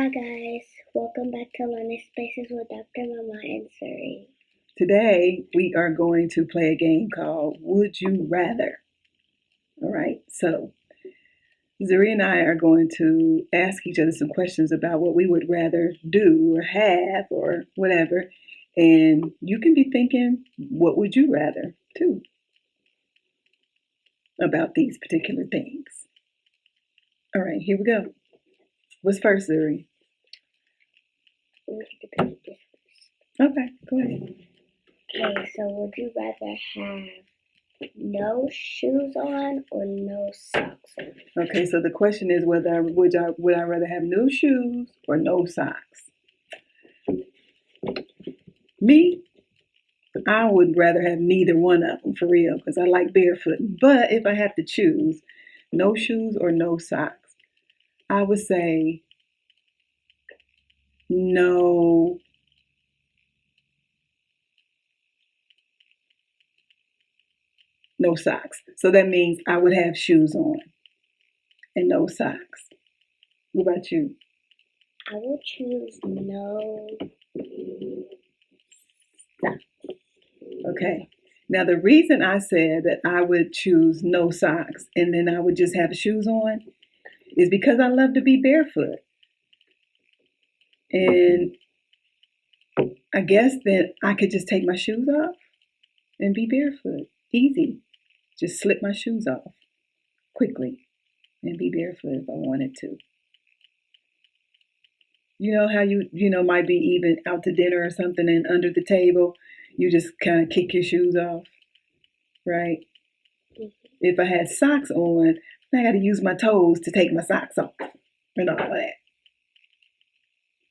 Hi guys, welcome back to Learning Spaces with Dr. Mama and Zurri. Today, we are going to play a game called Would You Rather? All right, so Zuri and I are going to ask each other some questions about what we would rather do or have or whatever. And you can be thinking, what would you rather too about these particular things? All right, here we go. What's first, Zuri? Okay, go ahead. Okay, so would you rather have no shoes on or no socks on? Okay, so the question is would I rather have no shoes or no socks? Me, I would rather have neither one of them for real because I like barefooting. But if I have to choose no shoes or no socks, I would say no socks. So that means I would have shoes on and no socks. What about you? I would choose no socks. Okay. Now the reason I said that I would choose no socks and then I would just have shoes on is because I love to be barefoot. And I guess that I could just take my shoes off and be barefoot. Easy. Just slip my shoes off quickly and be barefoot if I wanted to. You know how you might be even out to dinner or something and under the table, you just kind of kick your shoes off, right? If I had socks on, I got to use my toes to take my socks off and all of that.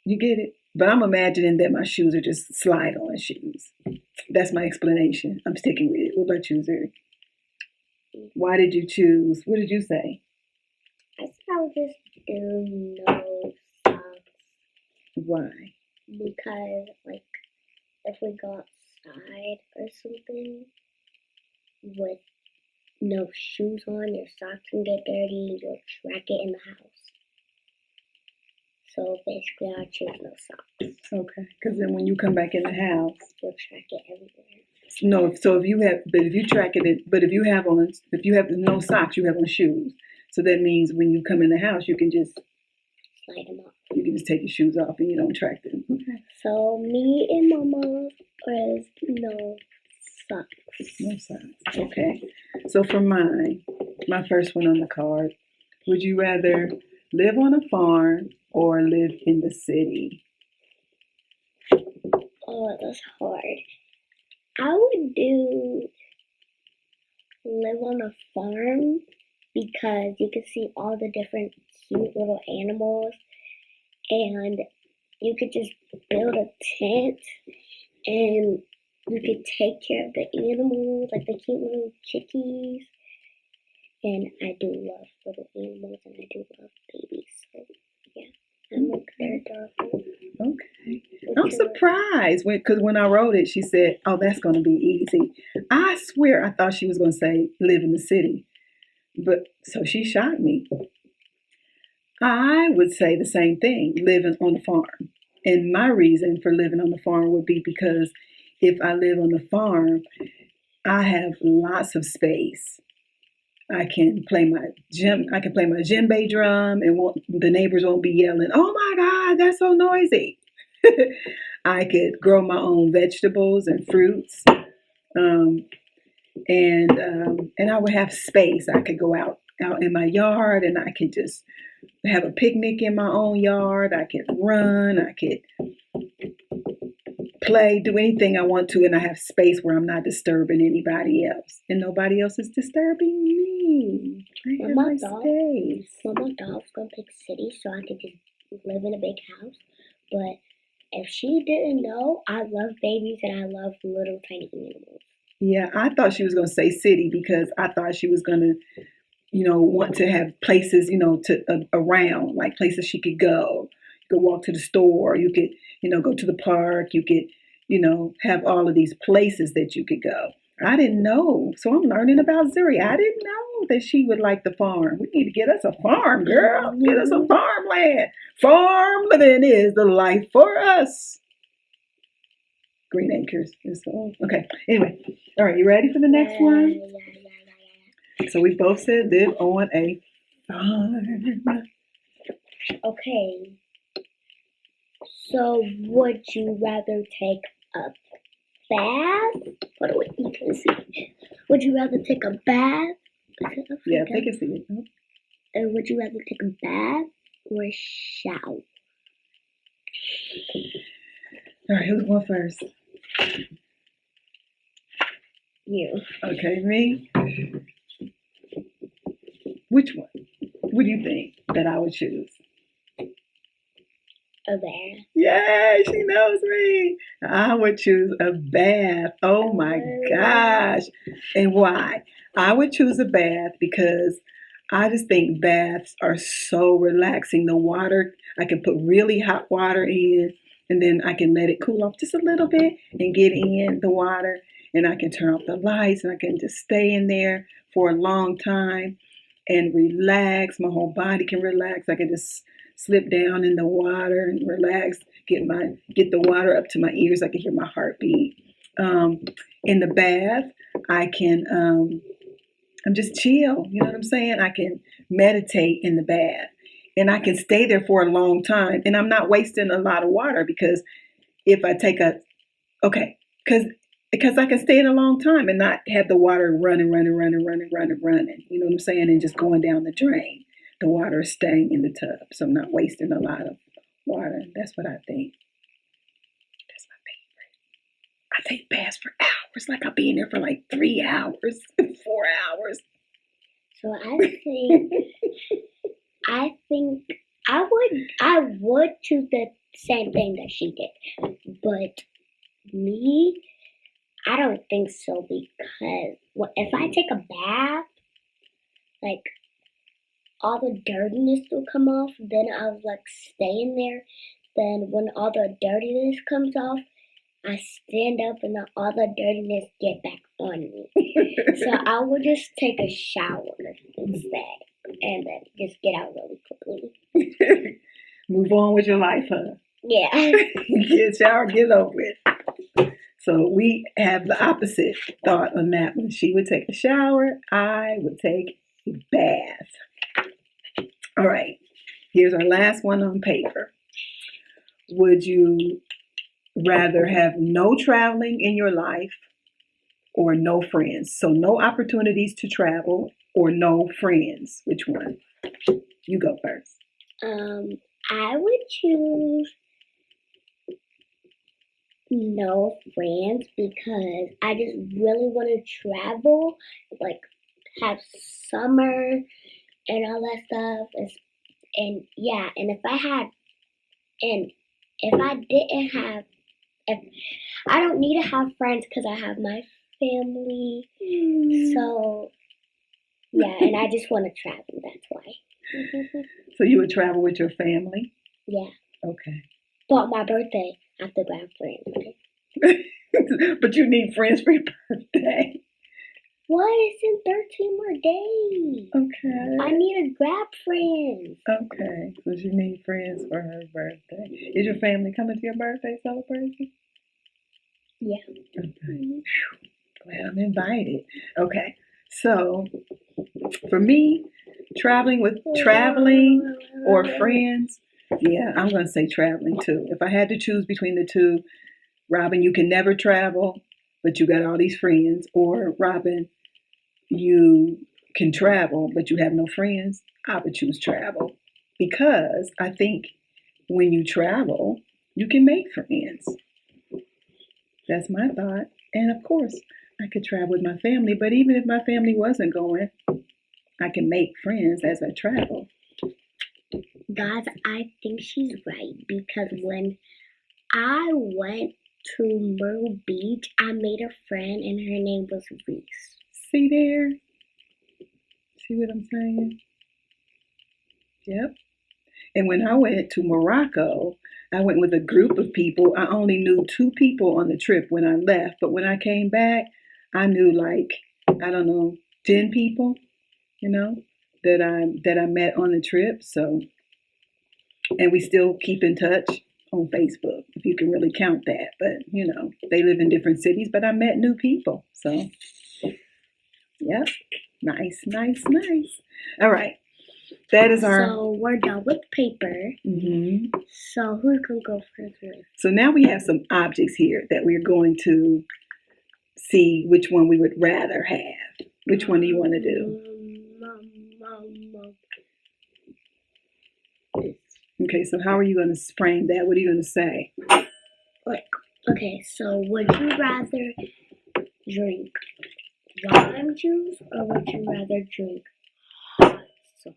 You get it? But I'm imagining that my shoes are just slide-on shoes. That's my explanation. I'm sticking with it. What about you, Zuri? Why did you choose? What did you say? I said I would just do no socks. Why? Because, if we go outside or something with no shoes on, your socks can get dirty, you'll track it in the house. So basically, I'll choose no socks. Okay, because then when you come back in the house, you'll track it everywhere. No, so if you have no socks, you have on shoes. So that means when you come in the house, you can just slide them off. You can just take your shoes off and you don't track them. Okay. So me and Mama is no socks. No socks. Okay. So for my first one on the card, would you rather live on a farm or live in the city? Oh, that's hard. I would do live on a farm because you can see all the different cute little animals and you could just build a tent and you could take care of the animals, like the cute little chickies. And I do love little animals and I do love babies. So yeah, they're adorable. Okay. I'm surprised because when I wrote it, she said, "Oh, that's going to be easy." I swear I thought she was going to say live in the city. But so she shocked me. I would say the same thing, living on the farm. And my reason for living on the farm would be because if I live on the farm, I have lots of space. I can play my djembe drum and the neighbors won't be yelling, "Oh my God, that's so noisy." I could grow my own vegetables and fruits. And I would have space. I could go out in my yard and I could just have a picnic in my own yard. I could run. I could play, do anything I want to, and I have space where I'm not disturbing anybody else, and nobody else is disturbing me. I have my space. Mama dog's gonna pick city, so I could just live in a big house. But if she didn't know, I love babies and I love little tiny animals. Yeah, I thought she was gonna say city because I thought she was gonna, want to have places, to around, like places she could go. You could walk to the store. You could, go to the park. You could, have all of these places that you could go. I didn't know. So I'm learning about Zuri. I didn't know that she would like the farm. We need to get us a farm, girl. Get us a farmland. Farm living is the life for us. Green Acres. Okay. Anyway. All right. You ready for the next one? So we both said live on a farm. Okay. So would you rather take a bath? What do you can see? Would you rather take a bath? Yeah, they can see it. Or would you rather take a bath or a shower? All right, who's going first? You. Okay, me. Which one? What do you think that I would choose? A bath. Yay, she knows me. I would choose a bath. Oh my gosh. And why? I would choose a bath because I just think baths are so relaxing. The water, I can put really hot water in and then I can let it cool off just a little bit and get in the water. And I can turn off the lights and I can just stay in there for a long time and relax. My whole body can relax. I can just slip down in the water and relax. Get the water up to my ears. I can hear my heartbeat. In the bath, I can I'm just chill. You know what I'm saying? I can meditate in the bath, and I can stay there for a long time, and I'm not wasting a lot of water because if I take a okay, because I can stay in a long time and not have the water running. You know what I'm saying? And just going down the drain. The water is staying in the tub, so I'm not wasting a lot of water. That's what I think. That's my favorite. I take baths for hours, like I'll be in there for like 3 hours, 4 hours. So I think I would choose the same thing that she did, but me, I don't think so because if I take a bath, like all the dirtiness will come off. Then I'll like stay in there. Then when all the dirtiness comes off, I stand up and then all the dirtiness get back on me. So I will just take a shower instead and then just get out really quickly. Move on with your life, huh? Yeah. Get a shower, get over it. So we have the opposite thought on that one. She would take a shower. I would take a bath. All right. Here's our last one on paper. Would you rather have no traveling in your life or no friends? So no opportunities to travel or no friends. Which one? You go first. I would choose no friends because I just really want to travel, like have summer and all that stuff. And yeah, and if I didn't have, if I don't need to have friends because I have my family. So yeah, and I just want to travel. That's why. So you would travel with your family? Yeah. Okay. But my birthday, I have to grab friends. But you need friends for your birthday. What? It's in 13 more days. Okay. I need to grab friends. Okay. So you need friends for her birthday. Is your family coming to your birthday celebration? Yeah. Okay. Glad I'm invited. Okay. So for me, traveling or friends, yeah, I'm going to say traveling too. If I had to choose between the two, Robin, you can never travel, but you got all these friends. Or Robin, you can travel, but you have no friends. I would choose travel because I think when you travel, you can make friends. That's my thought. And of course, I could travel with my family, but even if my family wasn't going, I can make friends as I travel. Guys, I think she's right because when I went to Myrtle Beach, I made a friend and her name was Reese. See there? See what I'm saying? Yep. And when I went to Morocco, I went with a group of people. I only knew 2 people on the trip when I left, but when I came back, I knew like, I don't know, 10 people, you know, that I met on the trip. So, and we still keep in touch on Facebook, if you can really count that. But, you know, they live in different cities, but I met new people. So, yep. Nice, nice, nice. All right. That is our. So we're done with paper. So who's gonna go first? So now we have some objects here that we're going to see which one we would rather have. Which one do you want to do? Okay, so how are you going to frame that? What are you going to say? Okay, so would you rather drink lime juice or would you rather drink hot sauce?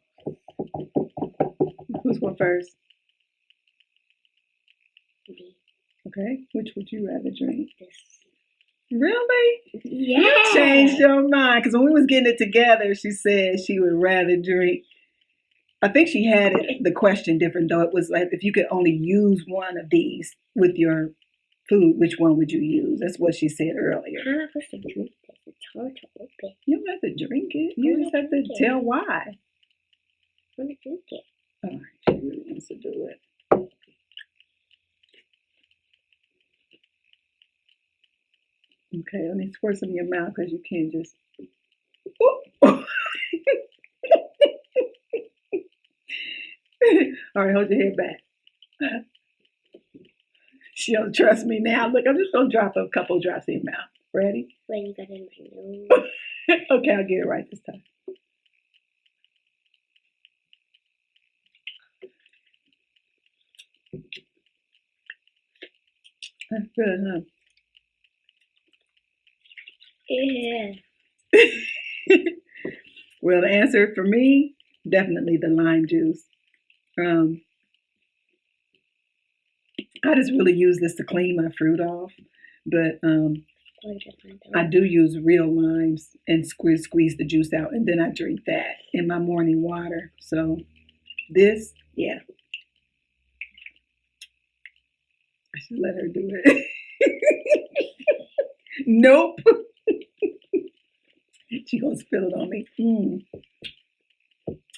Who's going first? Me. Okay, which would you rather drink? This. Really? Yeah. You changed your mind, because when we was getting it together, she said she would rather drink. I think she had the question different, though. It was like, if you could only use one of these with your food, which one would you use? That's what she said earlier. How am I supposed to drink this? It's hard to open. You don't have to drink it. You just have to tell why. I want to drink it. All right, she really wants to do it. Okay, let me squirt some in your mouth because you can't just. All right, hold your head back. She don't trust me now. Look, I'm just gonna drop a couple drops in your mouth. Ready? Wait, you got it in my nose. Okay, I'll get it right this time. That's good, huh? Yeah. Well, the answer for me, definitely the lime juice. I just really use this to clean my fruit off, but I do use real limes and squeeze the juice out, and then I drink that in my morning water. So this, yeah. I should let her do it. Nope. She gonna spill it on me.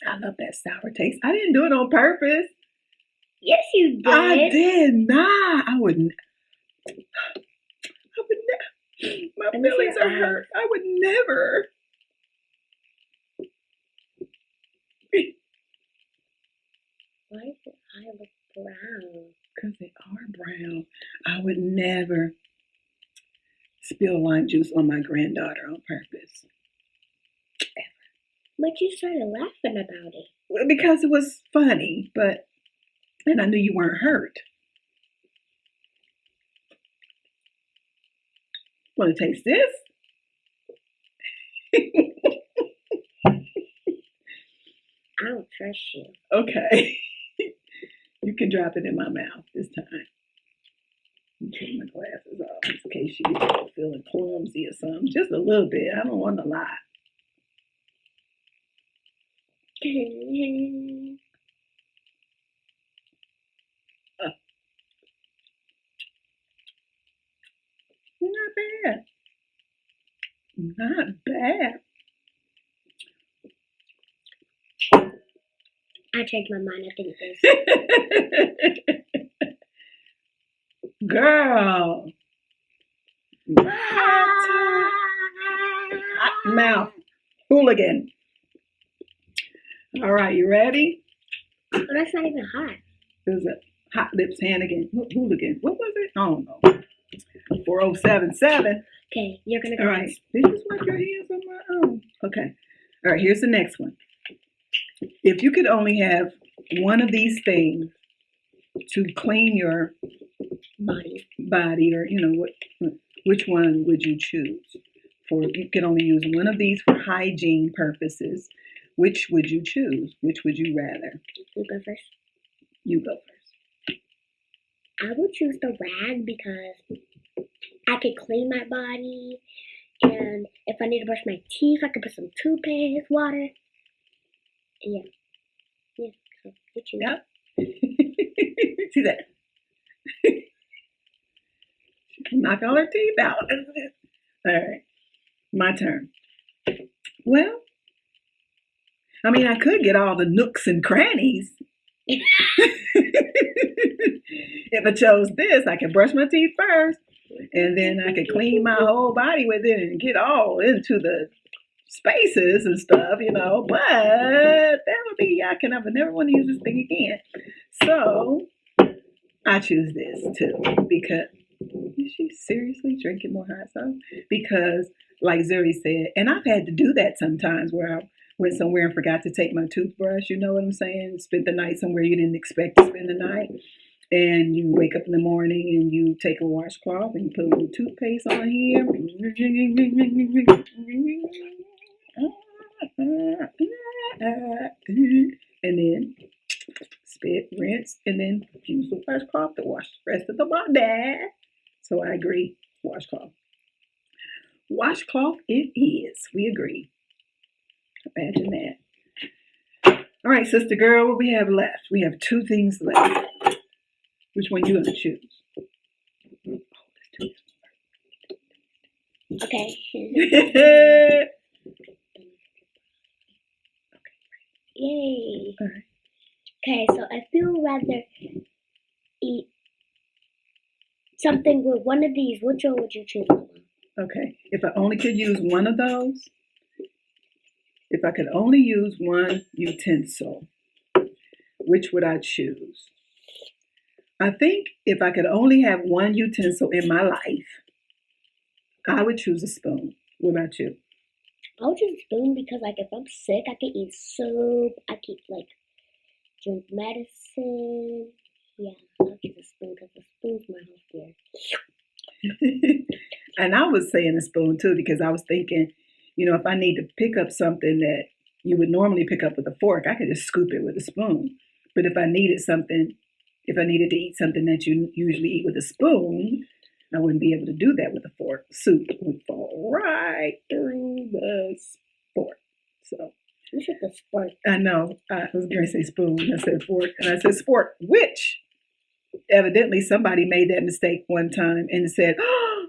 I love that sour taste. I didn't do it on purpose. Yes, you did. I did not. I would never. My feelings are hurt. I would never. Why does your eye look brown? Because they are brown. I would never spill lime juice on my granddaughter on purpose. But you started laughing about it. Well, because it was funny, and I knew you weren't hurt. Want to taste this? I don't trust you. Okay. You can drop it in my mouth this time. Let me take my glasses off in case you feeling clumsy or something. Just a little bit. I don't want to lie. Not bad. Not bad. I changed my mind. I think this. Girl. Mouth. Hooligan. All right, you ready? Oh, that's not even hot. There's a Hot Lips Hannigan. Hooligan. What was it? I don't know. 4077. Okay, you're going to go. All right. Did you just wipe your hands on my own? Okay. All right, here's the next one. If you could only have one of these things to clean your body, or which one would you choose? You can only use one of these for hygiene purposes. Which would you choose? Which would you rather? You go first. You go first. I would choose the rag because I could clean my body, and if I need to brush my teeth, I could put some toothpaste, water. Yeah. So what you Yep. See that? Knock all her teeth out. All right. My turn. Well, I mean, I could get all the nooks and crannies. If I chose this, I could brush my teeth first, and then I could clean my whole body with it and get all into the spaces and stuff, But that would be yuck, and I would never want to use this thing again. So I choose this too because is she seriously drinking more hot sauce? Because, like Zuri said, and I've had to do that sometimes where I went somewhere and forgot to take my toothbrush. You know what I'm saying? Spent the night somewhere you didn't expect to spend the night. And you wake up in the morning and you take a washcloth and you put a little toothpaste on here. And then spit, rinse, and then use the washcloth to wash the rest of the body. So I agree, washcloth. Washcloth it is. We agree. Imagine that. All right, sister girl, what we have left? We have 2 things left. Which one you gonna choose? Okay. Yay. All right. Okay, so I feel rather eat something with one of these. Which one would you choose, Mama? Okay, if I only could use one of those, if I could only use one utensil, which would I choose? I think if I could only have one utensil in my life, I would choose a spoon. What about you? I would choose a spoon because, like, if I'm sick, I can eat soup. I can, like, drink medicine. Yeah, I'll choose a spoon because the spoon's more healthier. And I was saying a spoon too because I was thinking, if I need to pick up something that you would normally pick up with a fork, I could just scoop it with a spoon. But if I needed to eat something that you usually eat with a spoon, I wouldn't be able to do that with a fork. Soup would fall right through the fork. So you said the spork. I know. I was going to say spoon. I said fork. And I said spork, which evidently somebody made that mistake one time and said, oh,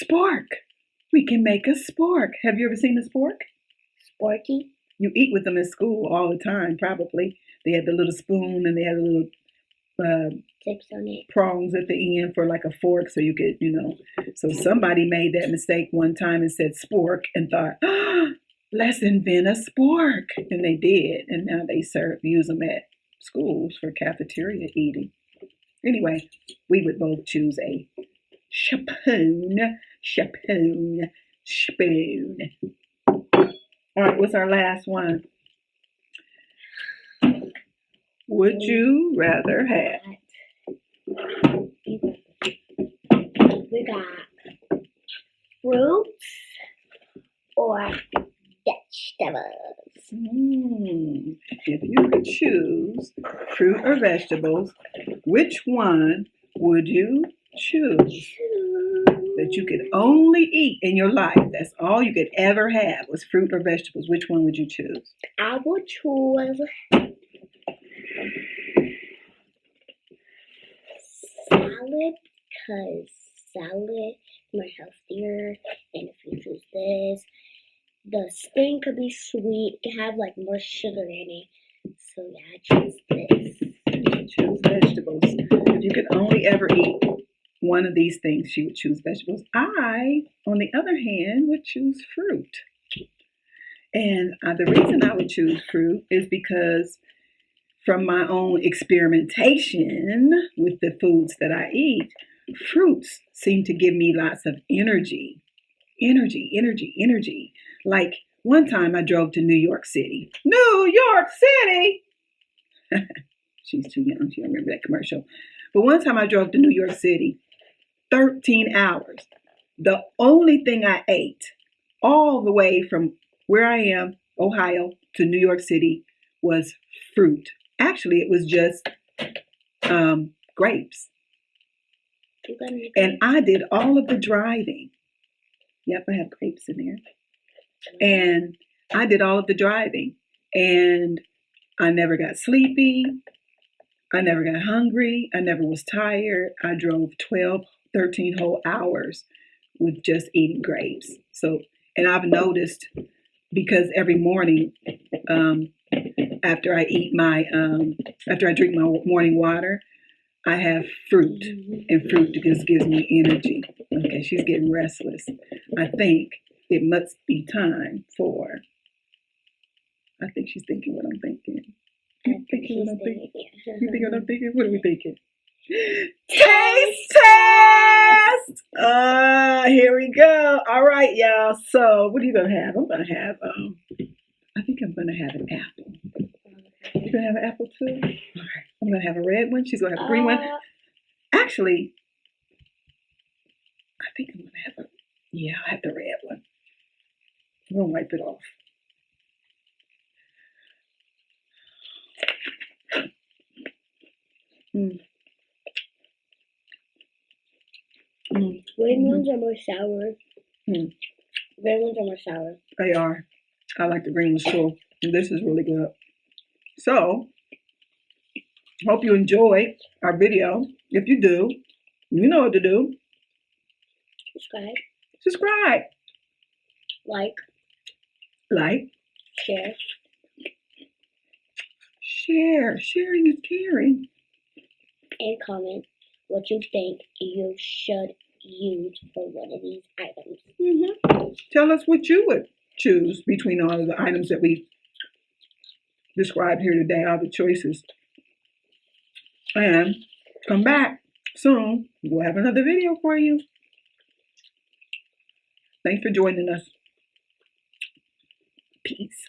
spork. We can make a spork. Have you ever seen a spork? Sporky? You eat with them in school all the time, probably. They had the little spoon and they had a little tips on it. Prongs at the end for like a fork so you could, So somebody made that mistake one time and said spork and thought, let's invent a spork. And they did. And now they use them at schools for cafeteria eating. Anyway, we would both choose a spoon. All right, what's our last one? Would you rather have? We got fruits or vegetables. If you could choose fruit or vegetables, which one would you choose? That you could only eat in your life. That's all you could ever have was fruit or vegetables. Which one would you choose? I would choose salad because salad is more healthier, and if you choose this, the skin could be sweet, it can have like more sugar in it. So yeah, I choose this. Choose vegetables. If you could only ever eat one of these things, she would choose vegetables. I, on the other hand, would choose fruit. And the reason I would choose fruit is because from my own experimentation with the foods that I eat, fruits seem to give me lots of energy. Energy. Like one time I drove to New York City. New York City! She's too young. She don't remember that commercial. But one time I drove to New York City, 13 hours. The only thing I ate all the way from where I am, Ohio, to New York City was fruit. Actually, it was just grapes. And I did all of the driving. Yep, I have grapes in there. And I did all of the driving. And I never got sleepy. I never got hungry. I never was tired. I drove 12, 13 whole hours with just eating grapes. So, and I've noticed because every morning, after I drink my morning water, I have fruit, and fruit just gives me energy. Okay, she's getting restless. I think it must be time for. I think she's thinking what I'm thinking. You thinking what I'm thinking? You thinking what I'm thinking? What are we thinking? Taste test! Here we go. All right, y'all. So, what are you gonna have? I'm gonna have. I think I'm gonna have an apple. You gonna have an apple too? All right. I'm gonna have a red one. She's gonna have a green one. Actually, I think I'm gonna have a. Yeah, I'll have the red one. I'm gonna wipe it off. Green ones are more sour. Green ones are more sour. They are. I like the green ones too. And this is really good. So, hope you enjoyed our video. If you do, you know what to do. Subscribe. Subscribe. Like. Share. Sharing is caring. And comment what you think you should use for one of these items. Tell us what you would choose between all of the items that we described here today, all the choices. And come back soon. We'll have another video for you. Thanks for joining us. Peace.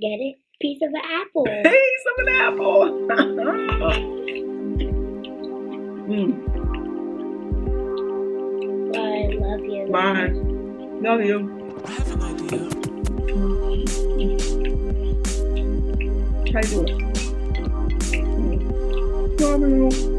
Get it? Piece of an apple. Piece of an apple. I love you. Bye. Love you. I have an idea. Try to do it. Love you.